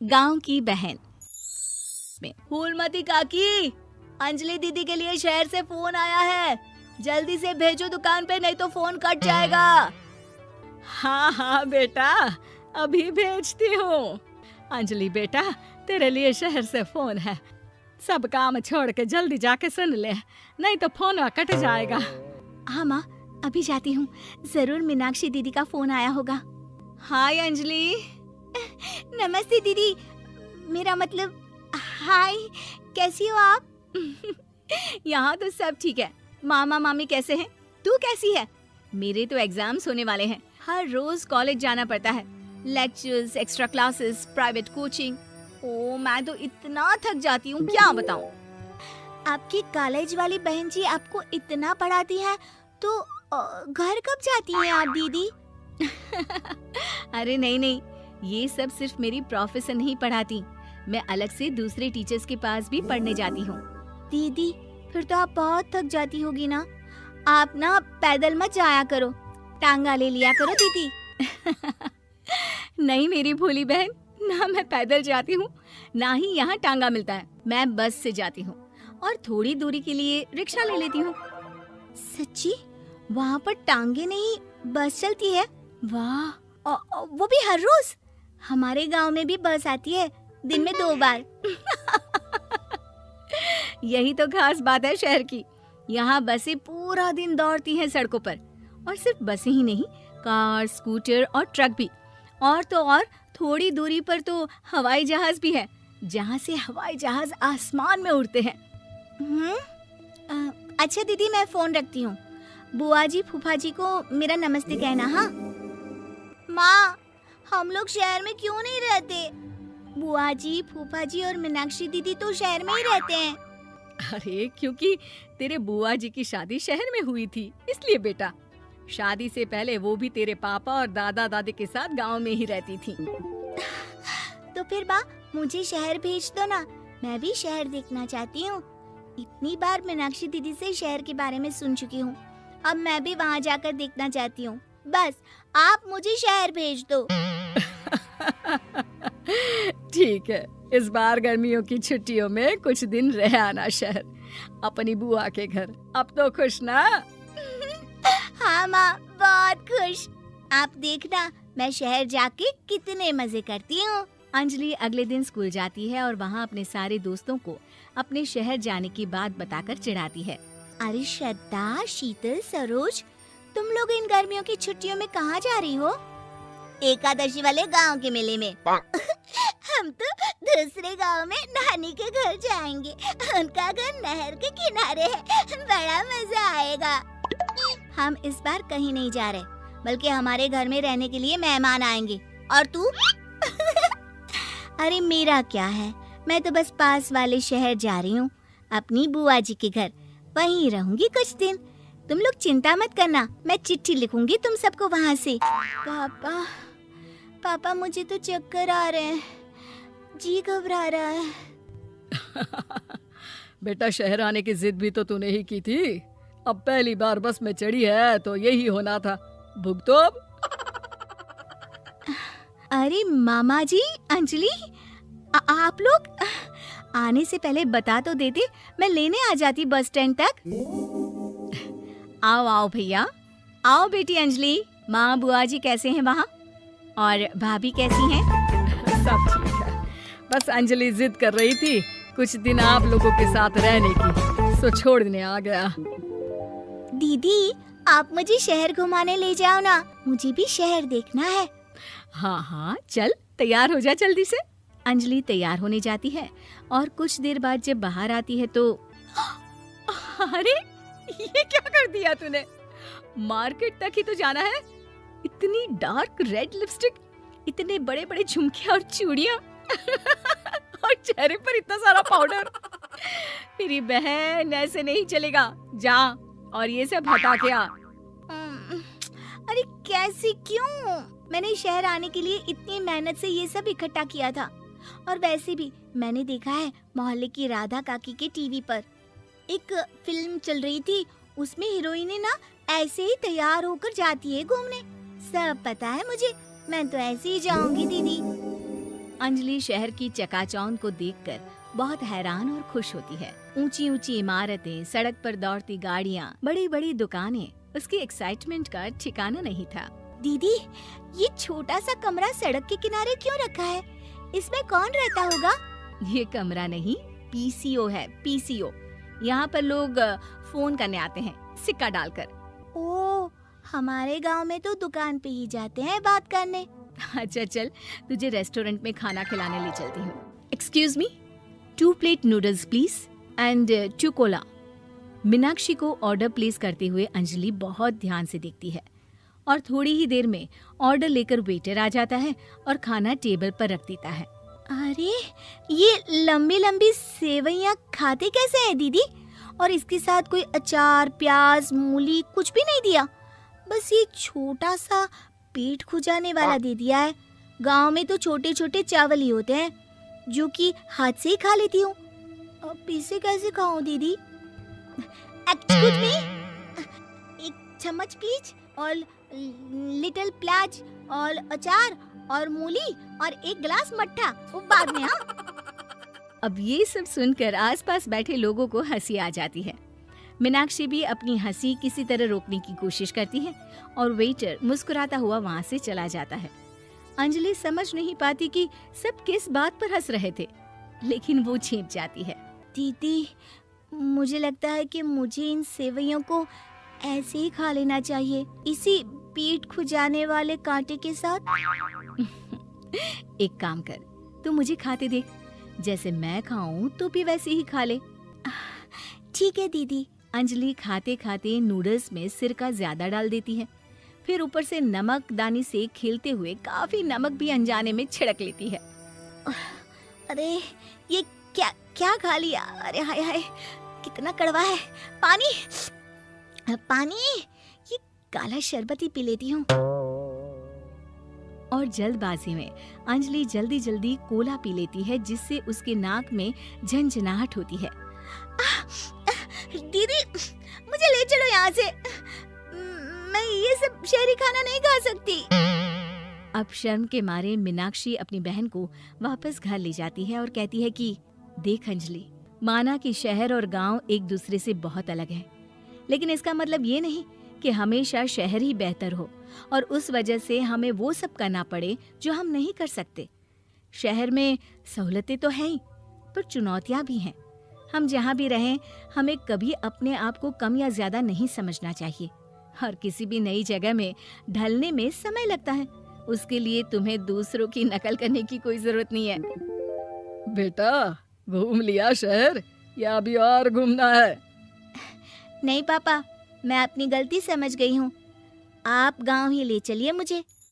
गांव की बहन में। फूलमती काकी, अंजलि दीदी के लिए शहर से फोन आया है, जल्दी से भेजो दुकान पे, नहीं तो फोन कट जाएगा। हाँ हाँ बेटा, अभी भेजती हूँ। अंजलि बेटा, तेरे लिए शहर से फोन है, सब काम छोड़ के जल्दी जाके सुन ले, नहीं तो फोन कट जाएगा। हाँ माँ, अभी जाती हूँ, जरूर मीनाक्षी दीदी का फोन आया होगा। हाय अंजलि। नमस्ते दीदी, मेरा मतलब हाय, कैसी हो आप? यहाँ तो सब ठीक है। मामा मामी कैसे हैं? तू कैसी है? मेरे तो एग्जाम्स होने वाले हैं, हर रोज कॉलेज जाना पड़ता है, lectures, extra classes, private coaching. ओ मैं तो इतना थक जाती हूँ, क्या बताऊँ। आपकी कॉलेज वाली बहन जी आपको इतना पढ़ाती है, तो घर कब जाती हैं आप दीदी? अरे नहीं, ये सब सिर्फ मेरी प्रोफेसर नहीं पढ़ाती, मैं अलग से दूसरे टीचर्स के पास भी पढ़ने जाती हूँ। दीदी फिर तो आप बहुत थक जाती होगी ना, आप ना पैदल मत जाया करो, टांगा ले लिया करो दीदी। नहीं मेरी भोली बहन, ना मैं पैदल जाती हूँ, ना ही यहाँ टांगा मिलता है, मैं बस से जाती हूँ और थोड़ी दूरी के लिए रिक्शा ले लेती हूँ। सच्ची? वहाँ पर टांगे नहीं बस चलती है? वाह, वो भी हर रोज? हमारे गांव में भी बस आती है, दिन में 2 बार। यही तो खास बात है शहर की, यहाँ बसें पूरा दिन दौड़ती हैं सड़कों पर, और सिर्फ बसें ही नहीं, कार, स्कूटर और ट्रक भी, और तो और थोड़ी दूरी पर तो हवाई जहाज भी है, जहाँ से हवाई जहाज आसमान में उड़ते हैं। अच्छा दीदी, मैं फोन रखती हूँ, बुआ जी फूफा जी को मेरा नमस्ते कहना। हाँ माँ, हम लोग शहर में क्यों नहीं रहते? बुआ जी, फूफा जी और मीनाक्षी दीदी तो शहर में ही रहते हैं। अरे क्योंकि तेरे बुआ जी की शादी शहर में हुई थी, इसलिए बेटा। शादी से पहले वो भी तेरे पापा और दादा दादी के साथ गांव में ही रहती थी। तो फिर बा, मुझे शहर भेज दो ना, मैं भी शहर देखना चाहती हूँ। इतनी बार मीनाक्षी दीदी से शहर के बारे में सुन चुकी हूँ, अब मैं भी वहाँ जाकर देखना चाहती हूँ। बस आप मुझे शहर भेज दो। ठीक है, इस बार गर्मियों की छुट्टियों में कुछ दिन रह आना शहर, अपनी बुआ के घर। अब तो खुश ना? हाँ माँ, बहुत खुश। आप देखना मैं शहर जाके कितने मजे करती हूँ। अंजलि अगले दिन स्कूल जाती है और वहाँ अपने सारे दोस्तों को अपने शहर जाने की बात बताकर चिढ़ाती है। अरे श्रद्धा, शीतल, सरोज, तुम लोग इन गर्मियों की छुट्टियों में कहाँ जा रही हो? एकादशी वाले गांव के मेले में। हम तो दूसरे गांव में नानी के घर जाएंगे, उनका घर नहर के किनारे है, बड़ा मजा आएगा। हम इस बार कहीं नहीं जा रहे, बल्कि हमारे घर में रहने के लिए मेहमान आएंगे। और तू? अरे मेरा क्या है, मैं तो बस पास वाले शहर जा रही हूँ, अपनी बुआ जी के घर, वहीं रहूंगी कुछ दिन। तुम लोग चिंता मत करना, मैं चिट्ठी लिखूंगी तुम सबको वहाँ से। पापा मुझे तो चक्कर आ रहे हैं, जी घबरा रहा है। बेटा, शहर आने की जिद भी तो तूने ही की थी, अब पहली बार बस में चढ़ी है तो यही होना था, भुगतो अब। अरे मामा जी, अंजलि, आप लोग आने से पहले बता तो देते, मैं लेने आ जाती बस स्टैंड तक। आओ आओ भैया, आओ बेटी अंजलि। माँ बुआ जी कैसे हैं वहाँ, और भाभी कैसी हैं? सब ठीक है, बस अंजलि जिद कर रही थी कुछ दिन आप लोगों के साथ रहने की, सो छोड़ने आ गया। दीदी, आप मुझे शहर घुमाने ले जाओ ना, मुझे भी शहर देखना है। हाँ हाँ चल, तैयार हो जा जल्दी से। अंजलि तैयार होने जाती है और कुछ देर बाद जब बाहर आती है तो अरे ये क्या कर दिया तूने, मार्केट तक ही तो जाना है, इतनी डार्क रेड लिपस्टिक, इतने बड़े बड़े झुमके और चूड़ियां और चेहरे पर इतना सारा पाउडर। मेरी बहन, ऐसे नहीं चलेगा, जा और ये सब हटा के आ। अरे कैसे, क्यों? मैंने शहर आने के लिए इतनी मेहनत से ये सब इकट्ठा किया था, और वैसे भी मैंने देखा है मोहल्ले की राधा काकी के टीवी पर एक फिल्म चल रही थी, उसमें हीरोइनें ना ऐसे ही तैयार होकर जाती है घूमने। सब पता है मुझे, मैं तो ऐसे ही जाऊंगी दीदी। अंजलि शहर की चकाचौंध को देखकर बहुत हैरान और खुश होती है। ऊंची ऊंची इमारतें, सड़क पर दौड़ती गाड़ियाँ, बड़ी बड़ी दुकानें, उसकी एक्साइटमेंट का ठिकाना नहीं था। दीदी, ये छोटा सा कमरा सड़क के किनारे क्यों रखा है? इसमें कौन रहता होगा? ये कमरा नहीं, पीसीओ है, पीसीओ। यहाँ पर लोग फोन करने आते हैं सिक्का डालकर। ओह, हमारे गांव में तो दुकान पे ही जाते हैं बात करने। अच्छा चल, तुझे रेस्टोरेंट में खाना खिलाने ले चलती हूँ। Excuse me, 2 plate noodles please and 2 Cola. Meenakshi को ऑर्डर प्लेस करते हुए अंजलि बहुत ध्यान से देखती है और थोड़ी ही देर में ऑर्डर लेकर वेटर आ जाता है और खाना टेबल पर रख देता है। अरे, ये लंबी लंबी सेवइयाँ खाते कैसे हैं दीदी? और इसके साथ कोई अचार, प्याज, मूली कुछ भी नहीं दिया, बस ये छोटा सा पेट खुजाने वाला दे दिया है। गांव में तो छोटे छोटे चावल ही होते हैं जो कि हाथ से ही खा लेती हूँ। अब इसे कैसे खाऊं दीदी? एक्सक्यूज मी, एक चम्मच प्लीज, और लिटिल प्याज और अचार और मूली और एक गिलास मट्ठा, वो बाद में। हाँ, अब ये सब सुनकर आसपास बैठे लोगों को हंसी आ जाती है। मीनाक्षी भी अपनी हंसी किसी तरह रोकने की कोशिश करती है और वेटर मुस्कुराता हुआ वहाँ से चला जाता है। अंजलि समझ नहीं पाती कि सब किस बात पर हंस रहे थे, लेकिन वो छिप जाती है। दीदी, मुझे लगता है कि मुझे इन सेवइयों को ऐसे ही खा लेना चाहिए, इसी पेट खुजाने वाले कांटे के साथ। एक काम कर, तू मुझे खाते देख, जैसे मैं खाऊं तो भी वैसे ही खा ले। ठीक है दीदी। अंजलि खाते खाते नूडल्स में सिरका ज्यादा डाल देती है, फिर ऊपर से नमक दानी से खिलते हुए काफी नमक भी अनजाने में छिड़क लेती है। अरे, ये क्या क्या खा लिया? अरे हाय हाय, कितना कड़वा है। पानी पानी, ये काला शरबत ही पी लेती हूँ। और जल्दबाजी में अंजलि जल्दी जल्दी कोला पी लेती है, जिससे उसके नाक में झंझनाहट होती है। दीदी, मुझे ले चलो यहाँ से। मैं ये सब शहरी खाना नहीं खा सकती। अब शर्म के मारे मीनाक्षी अपनी बहन को वापस घर ले जाती है और कहती है कि देख अंजलि, माना कि शहर और गांव एक दूसरे से बहुत अलग हैं, लेकिन इसका मतलब ये नहीं कि हमेशा शहर ही बेहतर हो और उस वजह से हमें वो सब करना पड़े जो हम नहीं कर सकते। शहर में सहूलतें तो हैं ही, पर चुनौतियां भी हैं। हम जहाँ भी रहें, हमें कभी अपने आप को कम या ज्यादा नहीं समझना चाहिए। और किसी भी नई जगह में ढलने में समय लगता है, उसके लिए तुम्हें दूसरों की नकल करने की कोई जरूरत नहीं है। बेटा, घूम लिया शहर या अभी और घूमना है? नहीं पापा, मैं अपनी गलती समझ गई हूँ। आप गांव ही ले चलिए मुझे।